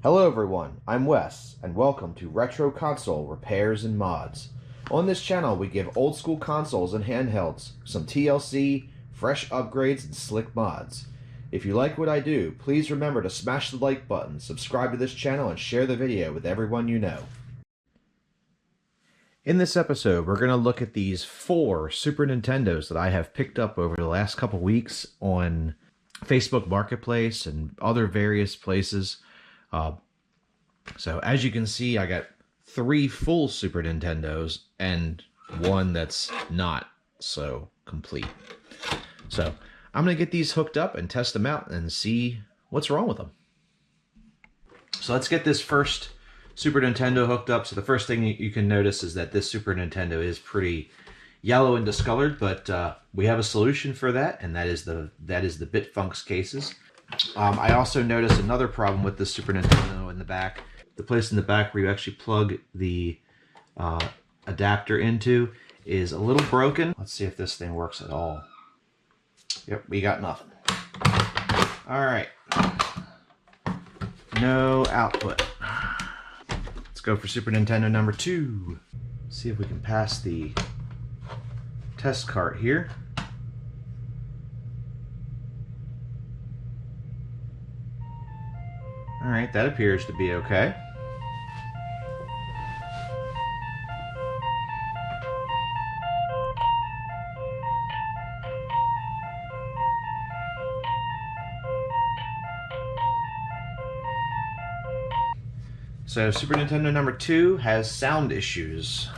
Hello everyone, I'm Wes, and welcome to Retro Console Repairs and Mods. On this channel we give old school consoles and handhelds some TLC, fresh upgrades, and slick mods. If you like what I do, please remember to smash the like button, subscribe to this channel, and share the video with everyone you know. In this episode, we're going to look at these 4 Super Nintendos that I have picked up over the last couple weeks on Facebook Marketplace and other various places. So as you can see, I got 3 full Super Nintendos and 1 that's not so complete. So I'm going to get these hooked up and test them out and see what's wrong with them. So let's get this first Super Nintendo hooked up. So the first thing you can notice is that this Super Nintendo is pretty yellow and discolored, but we have a solution for that, and that is the Bitfunx cases. I also noticed another problem with the Super Nintendo in the back. The place in the back where you actually plug the adapter into is a little broken. Let's see if this thing works at all. Yep, we got nothing. All right. No output. Let's go for Super Nintendo number 2. See if we can pass the test cart here. All right, that appears to be okay. So Super Nintendo number 2 has sound issues.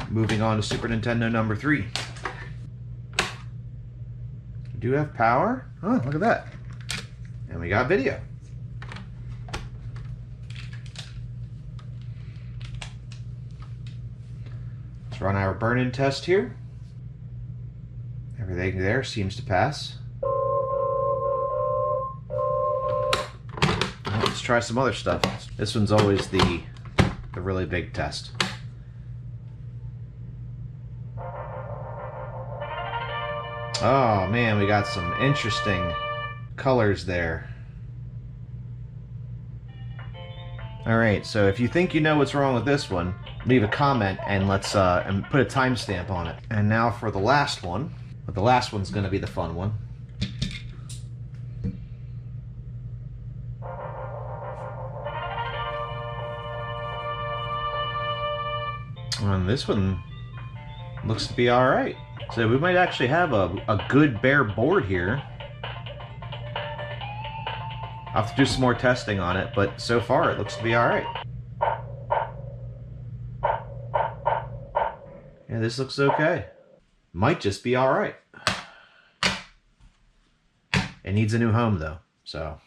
Moving on to Super Nintendo number 3. We do have power. Oh, look at that. And we got video. Let's run our burn-in test here. Everything there seems to pass. Let's try some other stuff. This one's always the really big test. Oh man, we got some interesting colors there. Alright, so if you think you know what's wrong with this one, leave a comment and let's and put a timestamp on it. And now for the last one. But the last one's going to be the fun one. And this one looks to be alright. So we might actually have a good bare board here. I'll have to do some more testing on it, but so far it looks to be alright. Yeah, this looks okay. Might just be alright. It needs a new home though, so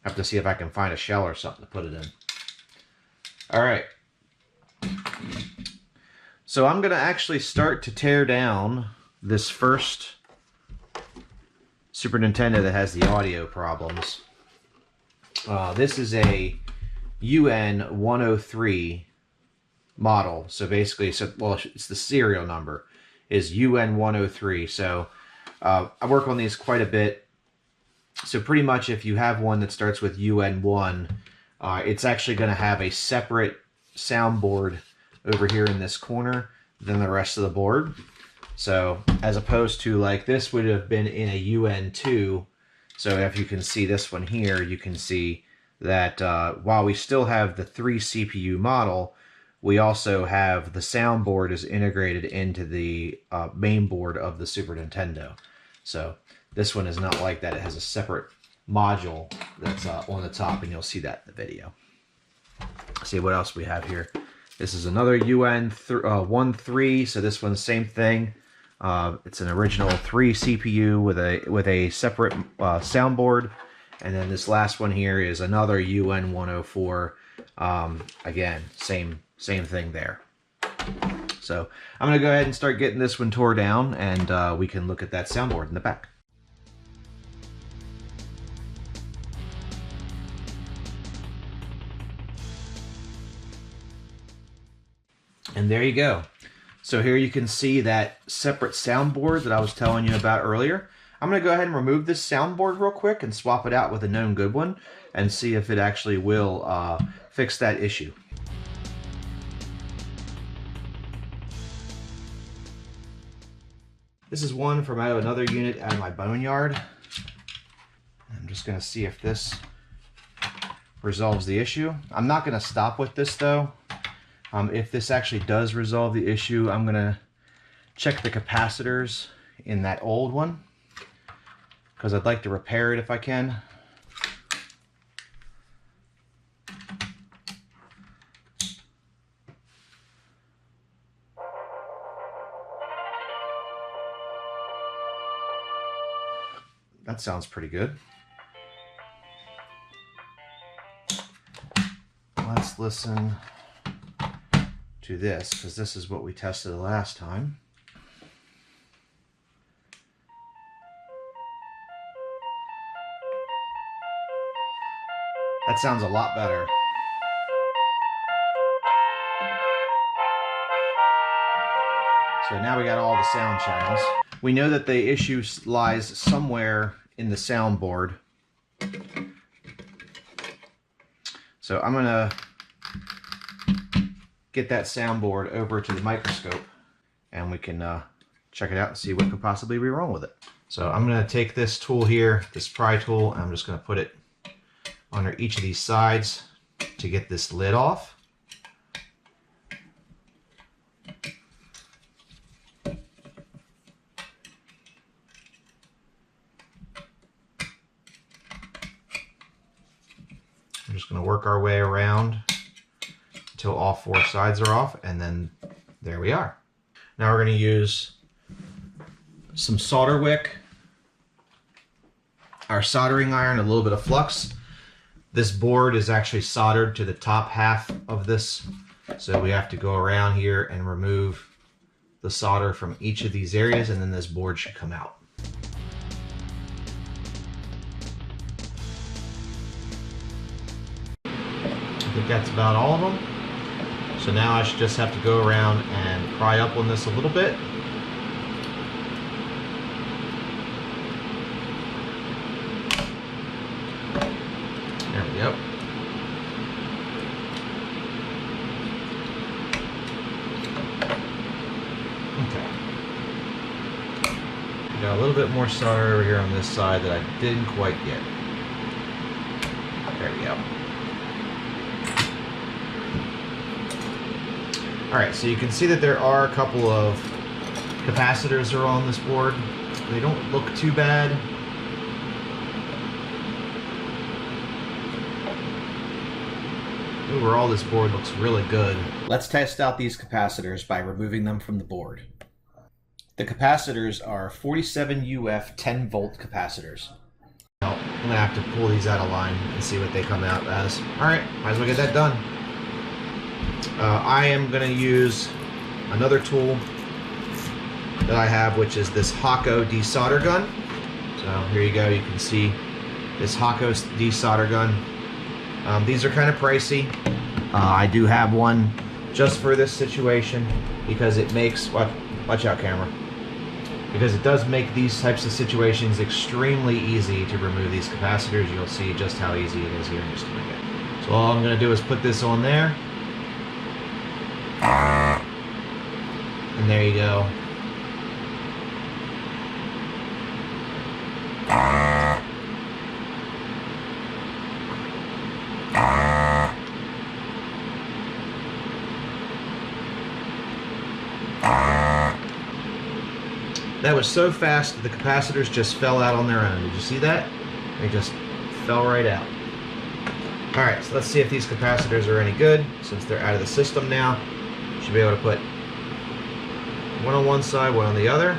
have to see if I can find a shell or something to put it in. Alright. So I'm going to actually start to tear down this first Super Nintendo that has the audio problems. This is a UN103 model. So basically, well, it's the serial number is UN103. So I work on these quite a bit. So pretty much if you have one that starts with UN1, it's actually going to have a separate soundboard over here in this corner than the rest of the board. So as opposed to like this would have been in a UN2. So if you can see this one here, you can see that while we still have the 3 CPU model, we also have the soundboard is integrated into the main board of the Super Nintendo. So this one is not like that. It has a separate module that's on the top, and you'll see that in the video. Let's see what else we have here. This is another UN13, so this one's same thing. It's an original 3 CPU with a separate soundboard, and then this last one here is another UN104. Again, same thing there. So I'm gonna go ahead and start getting this one tore down, and we can look at that soundboard in the back. And there you go. So here you can see that separate soundboard that I was telling you about earlier. I'm going to go ahead and remove this soundboard real quick and swap it out with a known good one and see if it actually will fix that issue. This is one from out of another unit out of my boneyard. I'm just going to see if this resolves the issue. I'm not going to stop with this though. If this actually does resolve the issue, I'm going to check the capacitors in that old one because I'd like to repair it if I can. That sounds pretty good. Let's listen to this, because this is what we tested the last time. That sounds a lot better. So now we got all the sound channels. We know that the issue lies somewhere in the soundboard. So I'm gonna get that soundboard over to the microscope and we can check it out and see what could possibly be wrong with it. So I'm gonna take this tool here, this pry tool, and I'm just gonna put it under each of these sides to get this lid off. We're just going to work our way around until all four sides are off, and then there we are. Now we're going to use some solder wick, our soldering iron, a little bit of flux. This board is actually soldered to the top half of this, so we have to go around here and remove the solder from each of these areas, and then this board should come out. I think that's about all of them. So now I should just have to go around and pry up on this a little bit. There we go. Okay. Got a little bit more solder over here on this side that I didn't quite get. There we go. Alright, so you can see that there are a couple of capacitors that are on this board. They don't look too bad. Overall, this board looks really good. Let's test out these capacitors by removing them from the board. The capacitors are 47 UF 10 volt capacitors. Now, I'm going to have to pull these out of line and see what they come out as. Alright, might as well get that done. I am going to use another tool that I have, which is this Hakko desolder gun. So here you go, you can see this Hakko desolder gun. These are kind of pricey. I do have one just for this situation because it makes, watch out camera, because it does make these types of situations extremely easy to remove these capacitors. You'll see just how easy it is here in just a minute. So all I'm going to do is put this on there. And there you go. That was so fast the capacitors just fell out on their own. Did you see that? They just fell right out. Alright, so let's see if these capacitors are any good. Since they're out of the system now, you should be able to put one on one side, one on the other.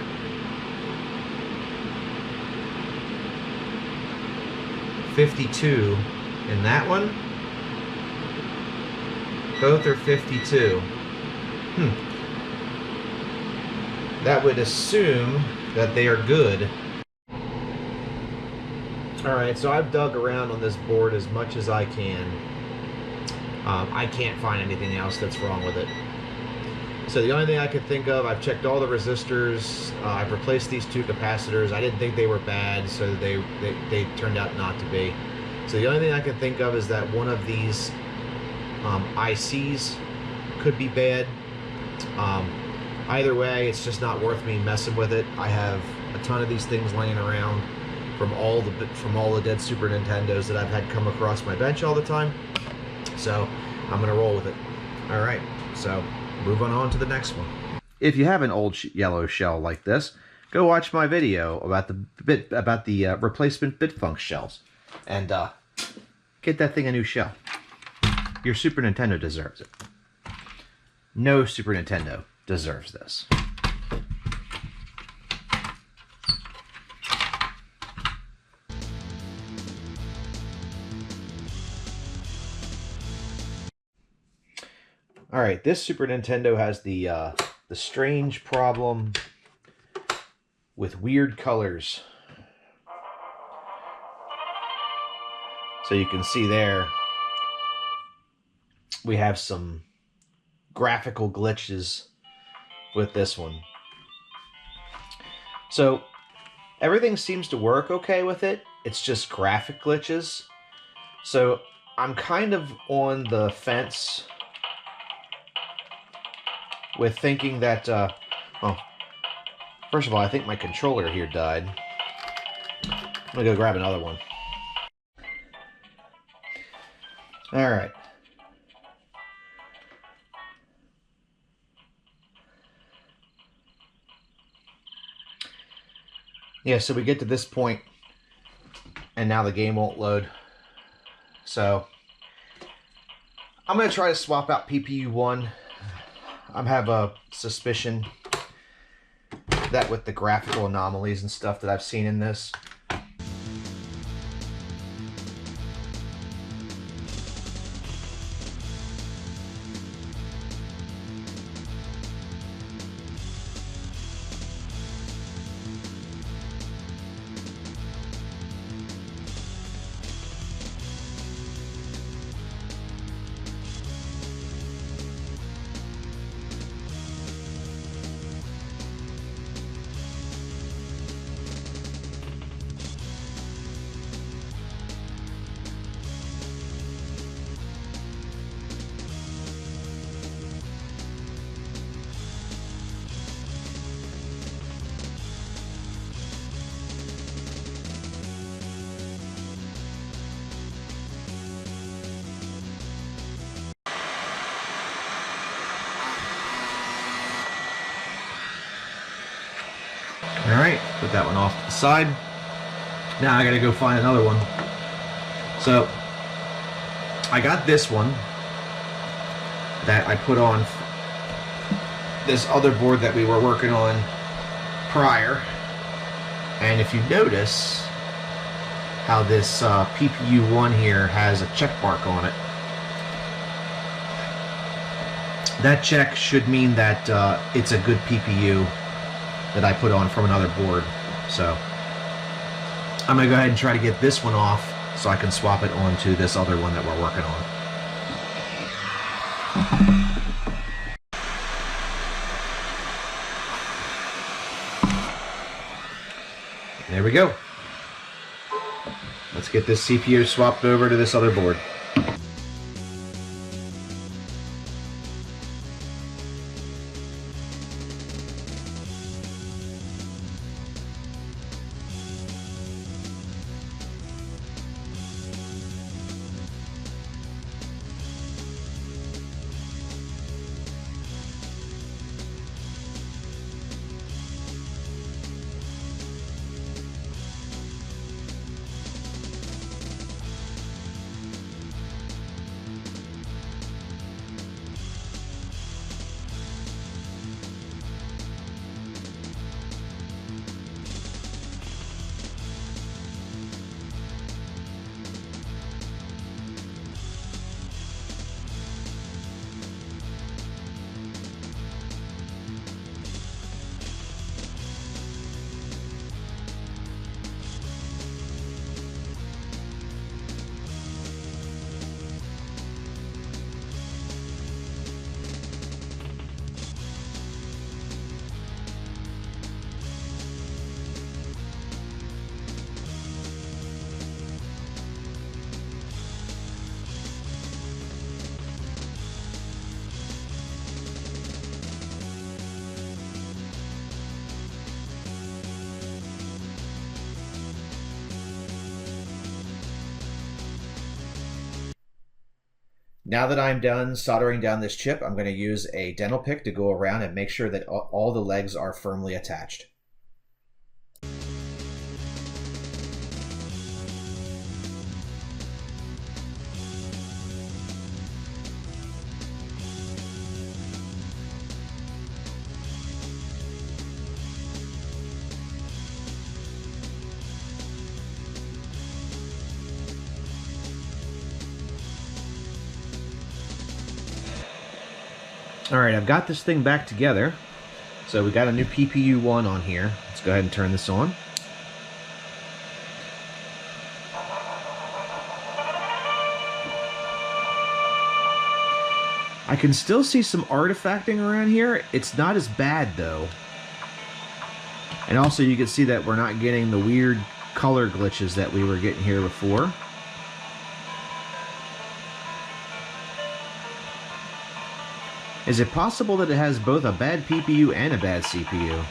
.52 in that one. Both are 52. That would assume that they are good. Alright, so I've dug around on this board as much as I can. I can't find anything else that's wrong with it. So the only thing I can think of, I've checked all the resistors. I've replaced these two capacitors. I didn't think they were bad, so they turned out not to be. So the only thing I can think of is that one of these ICs could be bad. Either way, it's just not worth me messing with it. I have a ton of these things laying around from all the dead Super Nintendos that I've had come across my bench all the time. So I'm gonna roll with it. All right, so moving on to the next one. If you have an old yellow shell like this, go watch my video about the replacement Bitfunx shells, and get that thing a new shell. Your Super Nintendo deserves it. No Super Nintendo deserves this. All right, this Super Nintendo has the strange problem with weird colors. So you can see there, we have some graphical glitches with this one. So everything seems to work okay with it. It's just graphic glitches. So I'm kind of on the fence with thinking that, oh, first of all, I think my controller here died. I'm gonna go grab another one. All right. Yeah, so we get to this point, and now the game won't load. So I'm gonna try to swap out PPU1. I have a suspicion that with the graphical anomalies and stuff that I've seen in this, all right, put that one off to the side. Now I gotta go find another one. So I got this one that I put on this other board that we were working on prior. And if you notice how this PPU1 here has a check mark on it, that check should mean that it's a good PPU that I put on from another board. So I'm gonna go ahead and try to get this one off so I can swap it onto this other one that we're working on. There we go. Let's get this CPU swapped over to this other board. Now that I'm done soldering down this chip, I'm going to use a dental pick to go around and make sure that all the legs are firmly attached. All right, I've got this thing back together. So we got a new PPU1 on here. Let's go ahead and turn this on. I can still see some artifacting around here. It's not as bad though. And also you can see that we're not getting the weird color glitches that we were getting here before. Is it possible that it has both a bad PPU and a bad CPU?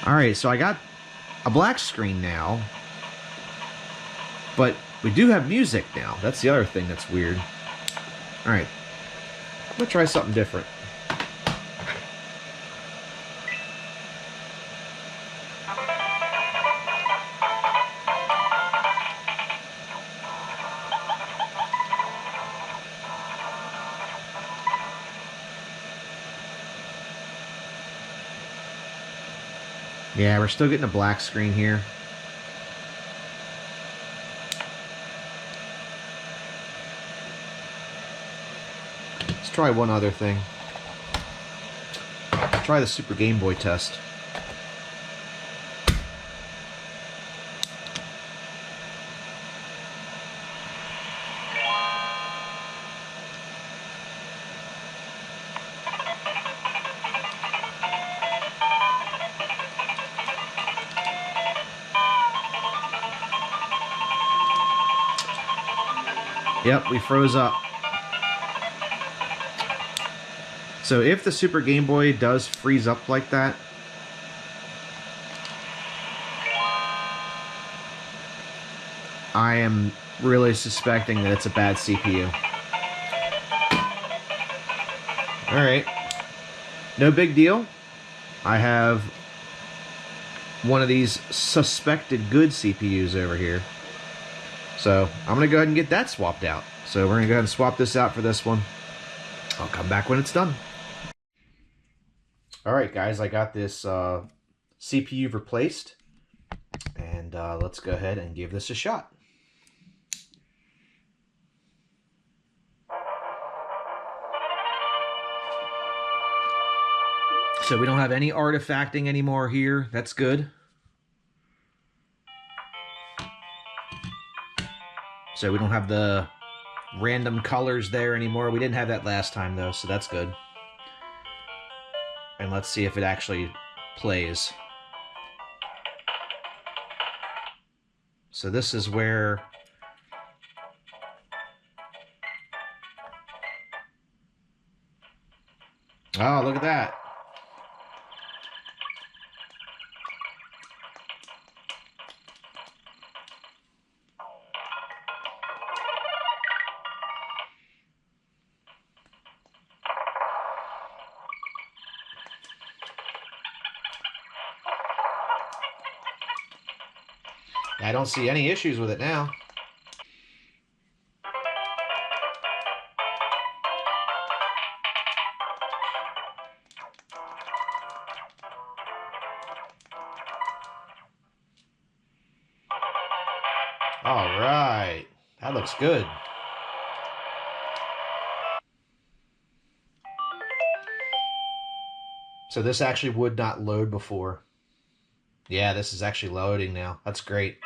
Alright, so I got a black screen now, but we do have music now. That's the other thing that's weird. Alright, I'm gonna try something different. Yeah, we're still getting a black screen here. Let's try one other thing. Let's try the Super Game Boy test. Yep, we froze up. So if the Super Game Boy does freeze up like that, I am really suspecting that it's a bad CPU. Alright. No big deal. I have one of these suspected good CPUs over here. So I'm going to go ahead and get that swapped out. So we're going to go ahead and swap this out for this one. I'll come back when it's done. Alright guys, I got this CPU replaced. And let's go ahead and give this a shot. So we don't have any artifacting anymore here. That's good. So we don't have the random colors there anymore. We didn't have that last time though, so that's good. And let's see if it actually plays. So this is where oh, look at that. I don't see any issues with it now. All right, that looks good. So this actually would not load before. Yeah, this is actually loading now. That's great.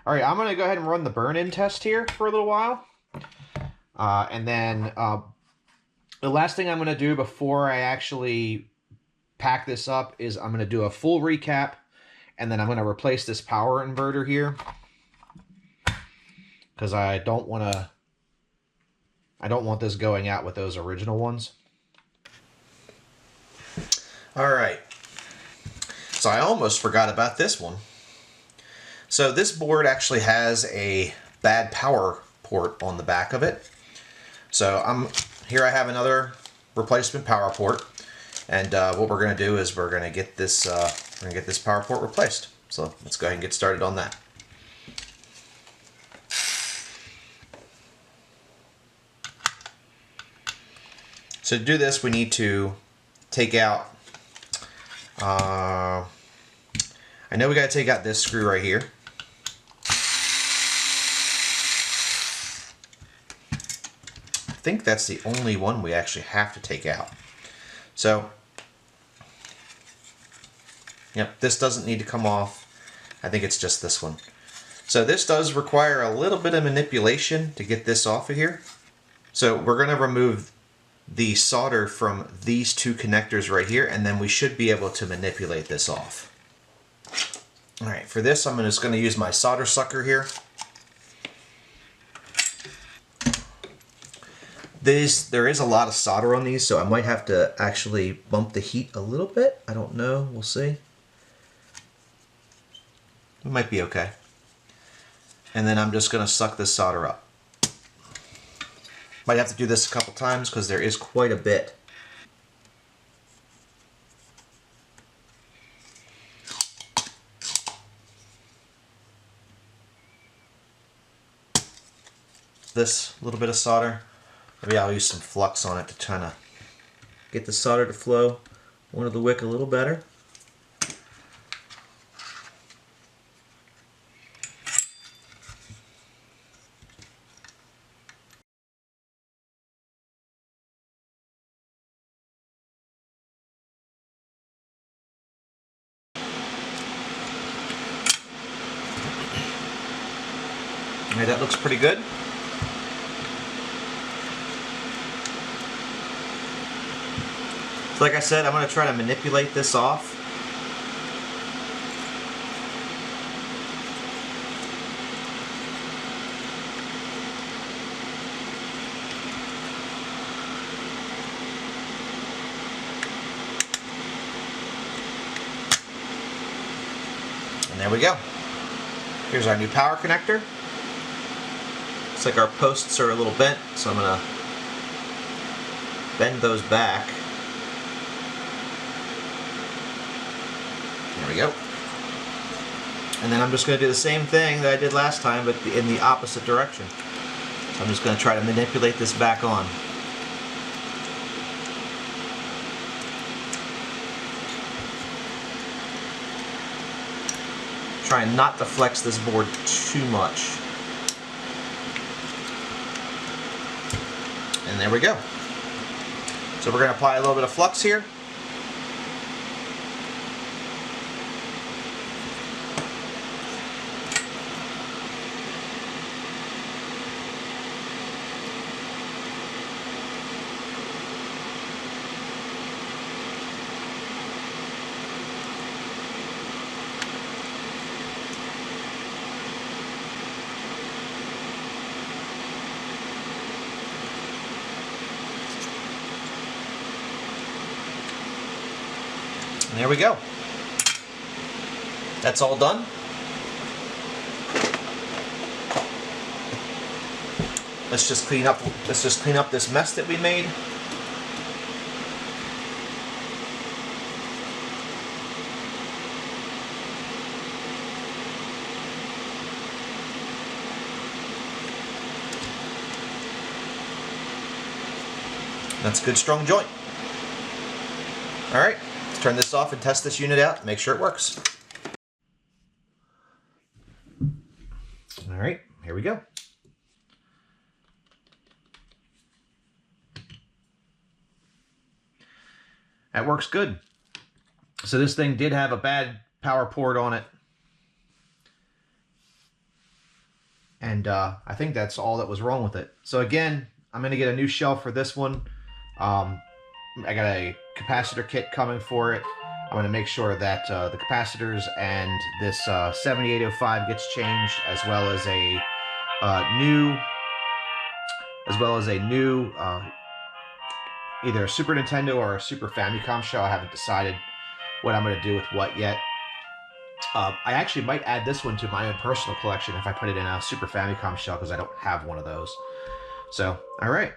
All right, I'm going to go ahead and run the burn-in test here for a little while. And then The last thing I'm going to do before I actually pack this up is I'm going to do a full recap, and then I'm going to replace this power inverter here because I don't want this going out with those original ones. All right. So I almost forgot about this one. So this board actually has a bad power port on the back of it. So here I have another replacement power port, and what we're going to do is we're going to get this power port replaced. So let's go ahead and get started on that. So to do this, we need to take out. I know we got to take out this screw right here. I think that's the only one we actually have to take out. So, yep, this doesn't need to come off. I think it's just this one. So this does require a little bit of manipulation to get this off of here. So we're going to remove the solder from these two connectors right here, and then we should be able to manipulate this off. Alright, for this I'm just going to use my solder sucker here. There is a lot of solder on these, so I might have to actually bump the heat a little bit. I don't know, we'll see. It might be okay. And then I'm just going to suck this solder up. Might have to do this a couple times because there is quite a bit. This little bit of solder, maybe I'll use some flux on it to kind of get the solder to flow onto the wick a little better. Okay, that looks pretty good. So like I said, I'm going to try to manipulate this off. And there we go. Here's our new power connector. Looks like our posts are a little bent, so I'm going to bend those back. There we go. And then I'm just going to do the same thing that I did last time, but in the opposite direction. So I'm just going to try to manipulate this back on. Try not to flex this board too much. And there we go. So we're going to apply a little bit of flux here. And there we go. That's all done. Let's just clean up this mess that we made. That's a good strong joint. All right. Turn this off and test this unit out, make sure it works. All right, here we go. That works good. So this thing did have a bad power port on it. And I think that's all that was wrong with it. So again, I'm going to get a new shelf for this one. I got a capacitor kit coming for it. I'm going to make sure that the capacitors and this 7805 gets changed, as well as a new either a Super Nintendo or a Super Famicom shell. I haven't decided what I'm going to do with what yet. I actually might add this one to my own personal collection if I put it in a Super Famicom shell, because I don't have one of those. So, all right,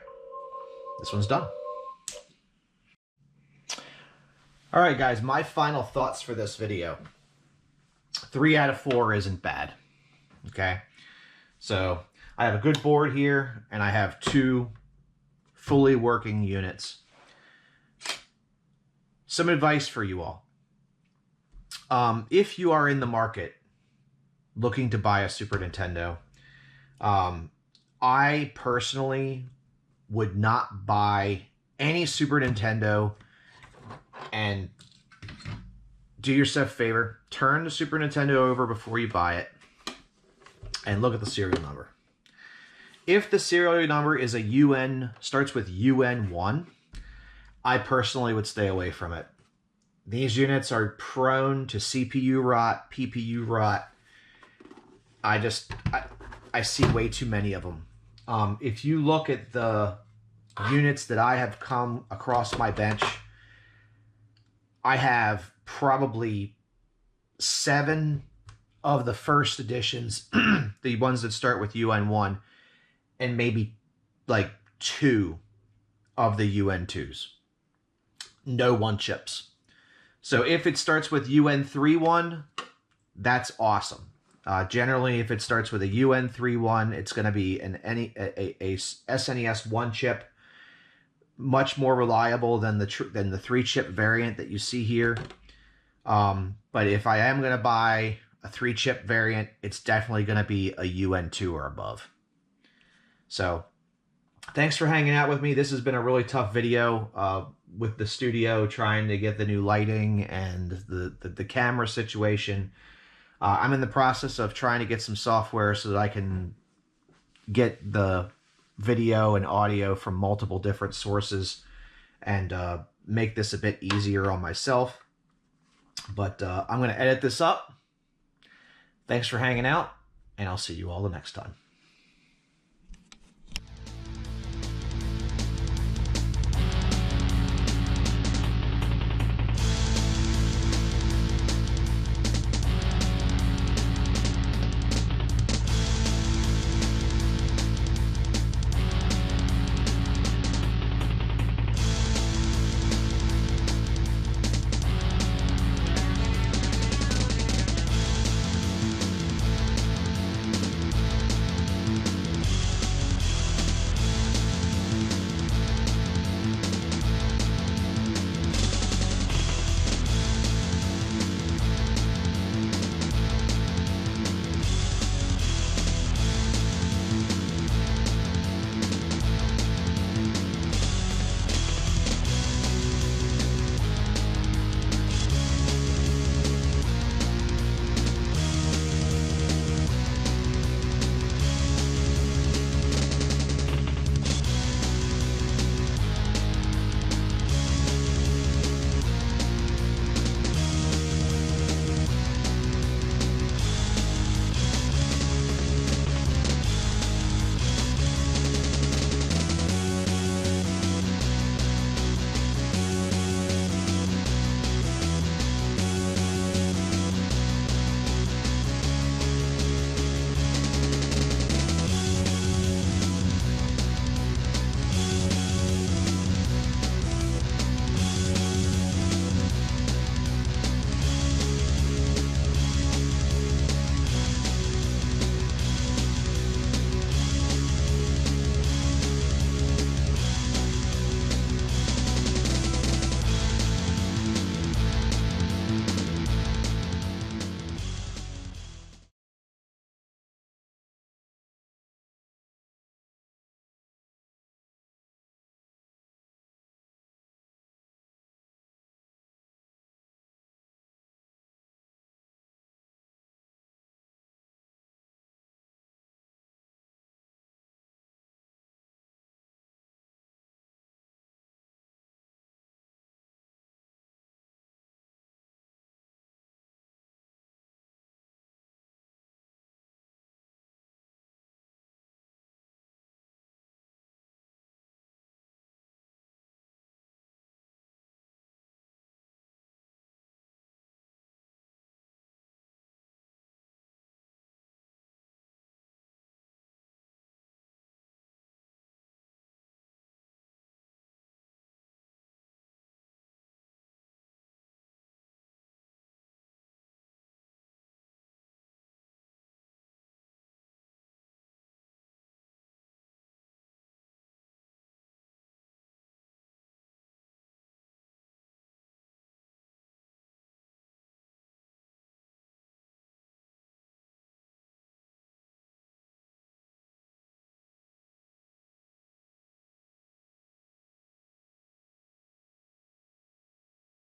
this one's done. All right, guys, my final thoughts for this video. 3 out of 4 isn't bad, okay? So I have a good board here, and I have 2 fully working units. Some advice for you all. If you are in the market looking to buy a Super Nintendo, I personally would not buy any Super Nintendo, and do yourself a favor, turn the Super Nintendo over before you buy it and look at the serial number. If the serial number is starts with UN1, I personally would stay away from it. These units are prone to CPU rot, PPU rot. I see way too many of them. If you look at the units that I have come across my bench, I have probably 7 of the first editions, the ones that start with UN1, and maybe like 2 of the UN2s. No 1 chips. So if it starts with UN31, that's awesome. Generally, if it starts with a UN31, it's going to be a SNES 1 chip, much more reliable than the 3 chip variant that you see here. But if I am going to buy a 3 chip variant, it's definitely going to be a UN2 or above. So thanks for hanging out with me. This has been a really tough video with the studio, trying to get the new lighting and the camera situation. I'm in the process of trying to get some software so that I can get the video and audio from multiple different sources and make this a bit easier on myself. But I'm going to edit this up. Thanks for hanging out, and I'll see you all the next time.